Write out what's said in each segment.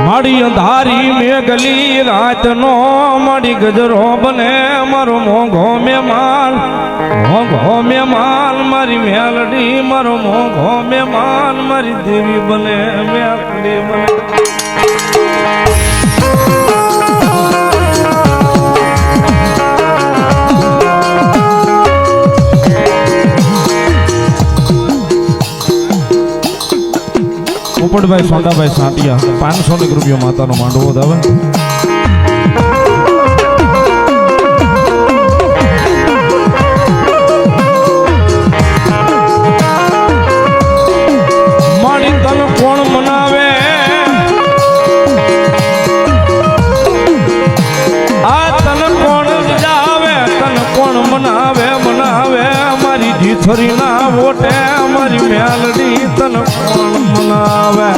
મારી અંધારી મેઘલી રાત નો મારી ગજરો બને મારો મોંઘો મહેમાન મારી મેલડી મારો મોંઘો મહેમાન મારી દેવી બને મેલડી બને પોપટભાઈ સોંડાભાઈ સાંટિયા 500 રૂપિયા માતાનો માંડવો દાવે મારી તન કોણ મનાવે આ તન કોણ જાવે તન કોણ મનાવે મારી જીથરી ના વોટે મારી મેલડી તન કોણ મનાવે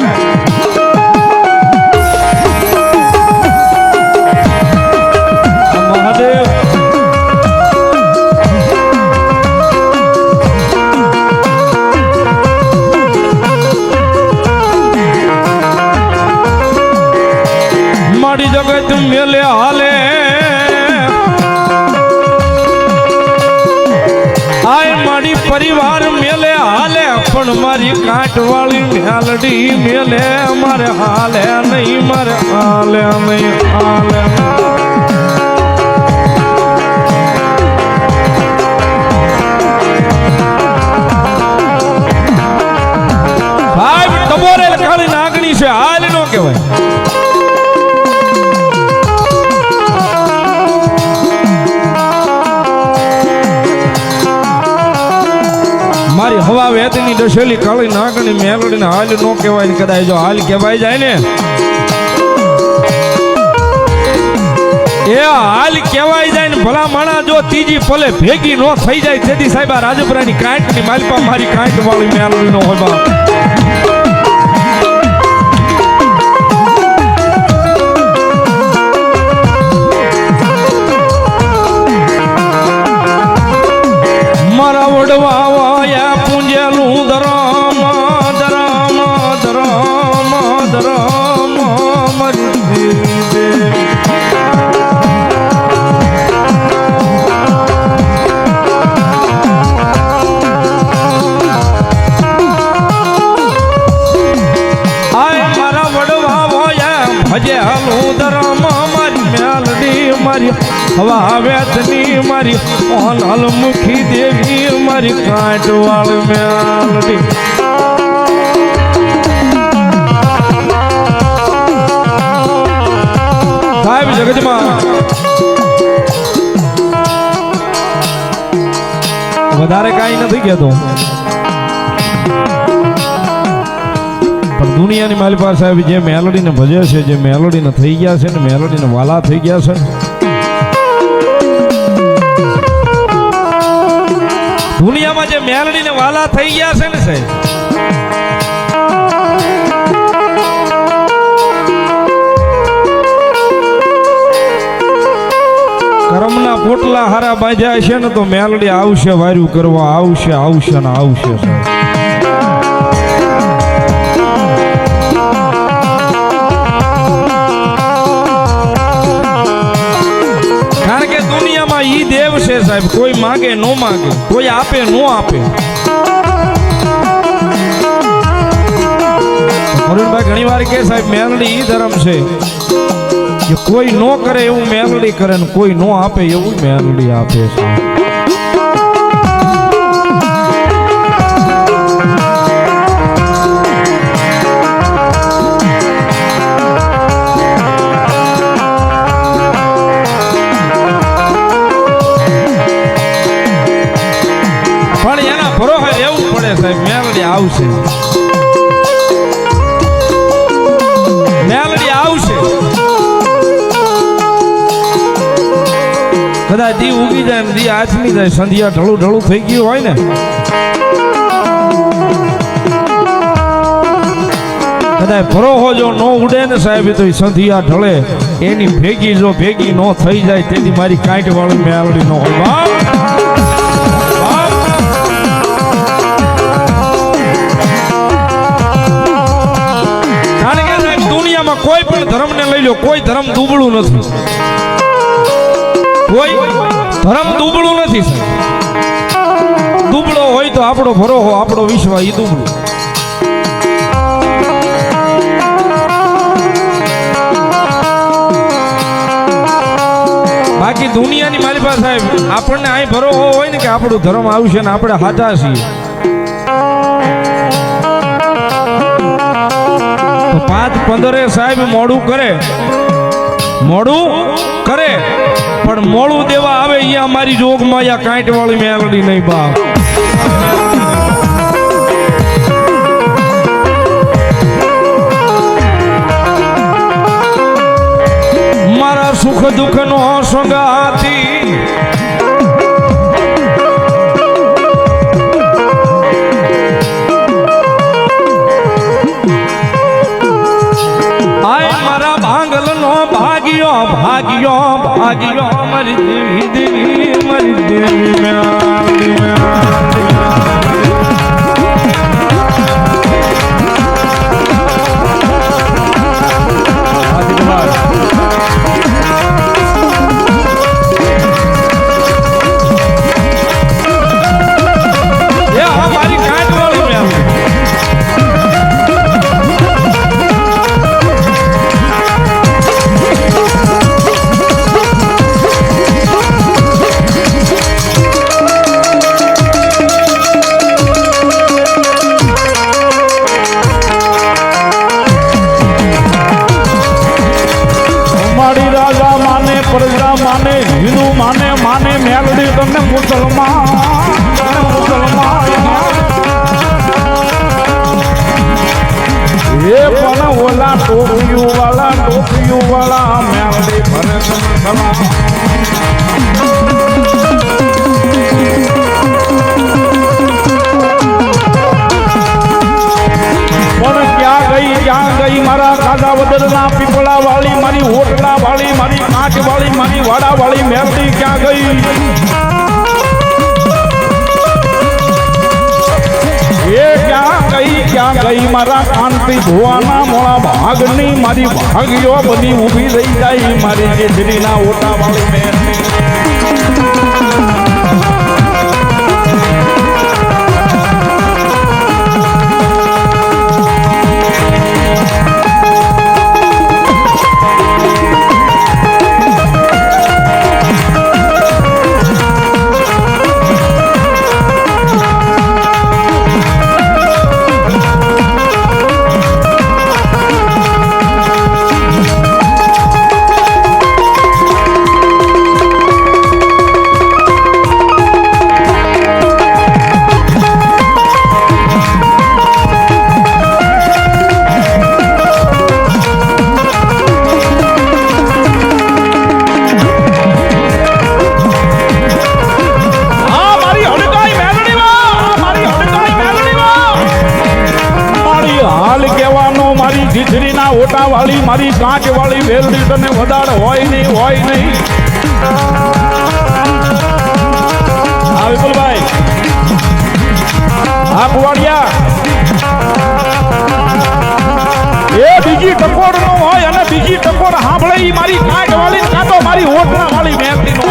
મહાદેવ મારી જગત મેલે હાલે આય મારી પરિવાર મેલે હાલે પણ મારી કાંઠવાળી મેલડી મેલે મારે હાલે નહીં મારે હાલે નહીં હાલે ભાઈ તબોરે ખાલી નાગણી છે હાલ નો કહેવાય મારી હવા વેતની દશેલી કાળી નાગણી મેલડીને હાલ નો કહેવાય કદાચ જો હાલ કહેવાય જાય ને એ હાલ કહેવાય જાય ને ભલા માણા જો ત્રીજી પલે ભેગી નો થઈ જાય તેથી સાહેબ આ રાજપુરાની કાંઠની માલપા મારી કાંઠ વાળી મેલડી નો હોય બા મારા વડવા પૂંજેલું ધરમ ધરમ ધરમ ધરમ મરી આય મારા વડવા ભજે હલું ધરમ મારી મેલડી મારી હવા વેતની મારી ઓન હલમુખી દેવી મારી કાંઠવાળ મેલડી સાહેબ જગતમાં વધારે કાંઈ નથી કહેતો પણ દુનિયાની મારી પાસે સાહેબ જે મેલોડીને ભજે છે જે મેલોડીને થઈ ગયા છે ને મેલોડીને વાલા થઈ ગયા છે દુનિયામાં જે મેલડીને વાલા થઈ ગયા છે ને સાહેબ કર્મના પોટલા હારા બાંધ્યા છે ને તો મેલડી આવશે વાર્યું કરવા આવશે આવશે ને આવશે સાહેબ કારણ કે દુનિયામાં ઈ દેવ છે સાહેબ કોઈ માગે નો માગે કોઈ આપે નો આપે અરુણભાઈ ઘણી વાર કે સાહેબ મેલડી ઈ ધર્મ છે કે કોઈ નો કરે એવું મેલડી કરે ને કોઈ નો આપે એવું મેલડી આપે છે સાહેબ મેલડી આવશે મેલડી આવશે કદાચ દી ઉગી જાય ને દી આથમી જાય સંધ્યા ઢળું ઢળું થઈ ગયું હોય ને કદાચ ભરોહો જો નો ઉડે ને સાહેબ તો સંધ્યા ઢળે એની ભેગી જો ભેગી નો થઈ જાય તેથી મારી કાંઠ વાળી મેલડી નો હોય દુનિયામાં કોઈ પણ ધર્મને લઈ લો, કોઈ ધર્મ દુબળું નથી, કોઈ ધર્મ દુબળું નથી. દુબળો હોય તો આપણો ભરોહો, આપણો વિશ્વાસ એ દુબળું. બાકી દુનિયાની મારી પાસે સાહેબ આપણને અહીં ભરોહો હોય ને કે આપણું ધર્મ આવશે ને આપણે સાચા છીએ, તો 5-15 સાહેબ મોડું કરે પણ મોડું દેવા આવે અહીંયા અમારી જોગમાં યા કાંઈટ વાળી મેલડી નહીં બાપ. મારા સુખ દુઃખ નો સંગાતી આય મારા ભાંગલ નો ભાગ્યો ભાગ્યો ભાગ્યો મારી દેવી મારી દેવી મેલડી તમને મુસલમાન એ પણ ઓલા ટોપિયું વાળા મેલડી ભરે પણ ક્યાં ગઈ મારા કાદા વદરના પીપળા વાળી, મારી ઓટલા વાળી, મારી કાચ વાળી, મારી વાડા વાળી મેલડી ક્યાં ગઈ? એ ક્યાં ગઈ મારા કાંતિ ધોવાના મોળા ભાગની મારી ભાગ્યો બધી ઊભી રહી જાય મારી જેઠડીના ઓટા વાળી મેલડી. જીથરીના ઓટા વાળી મારી કાચ વાળી વેલડી તને વધારે હોય નહીં હા વિપુલભાઈ, હા કુવાડિયા, એ બીજી ટકોર નો હોય અને બીજી ટકોર સાંભળે મારી કાચ વાળી કાં તો મારી ઓટલા વાળી વેલડી નો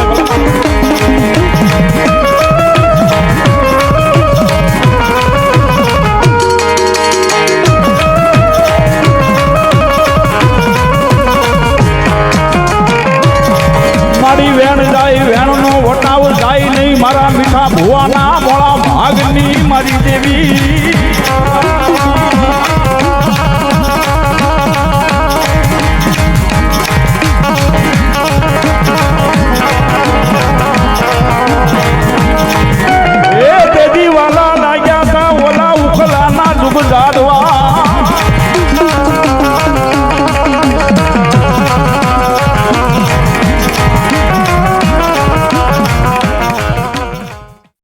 વેણનો વટાવ જાય નહીં મારા મીઠા ભુવાના મોળા ભાગની મારી દેવી.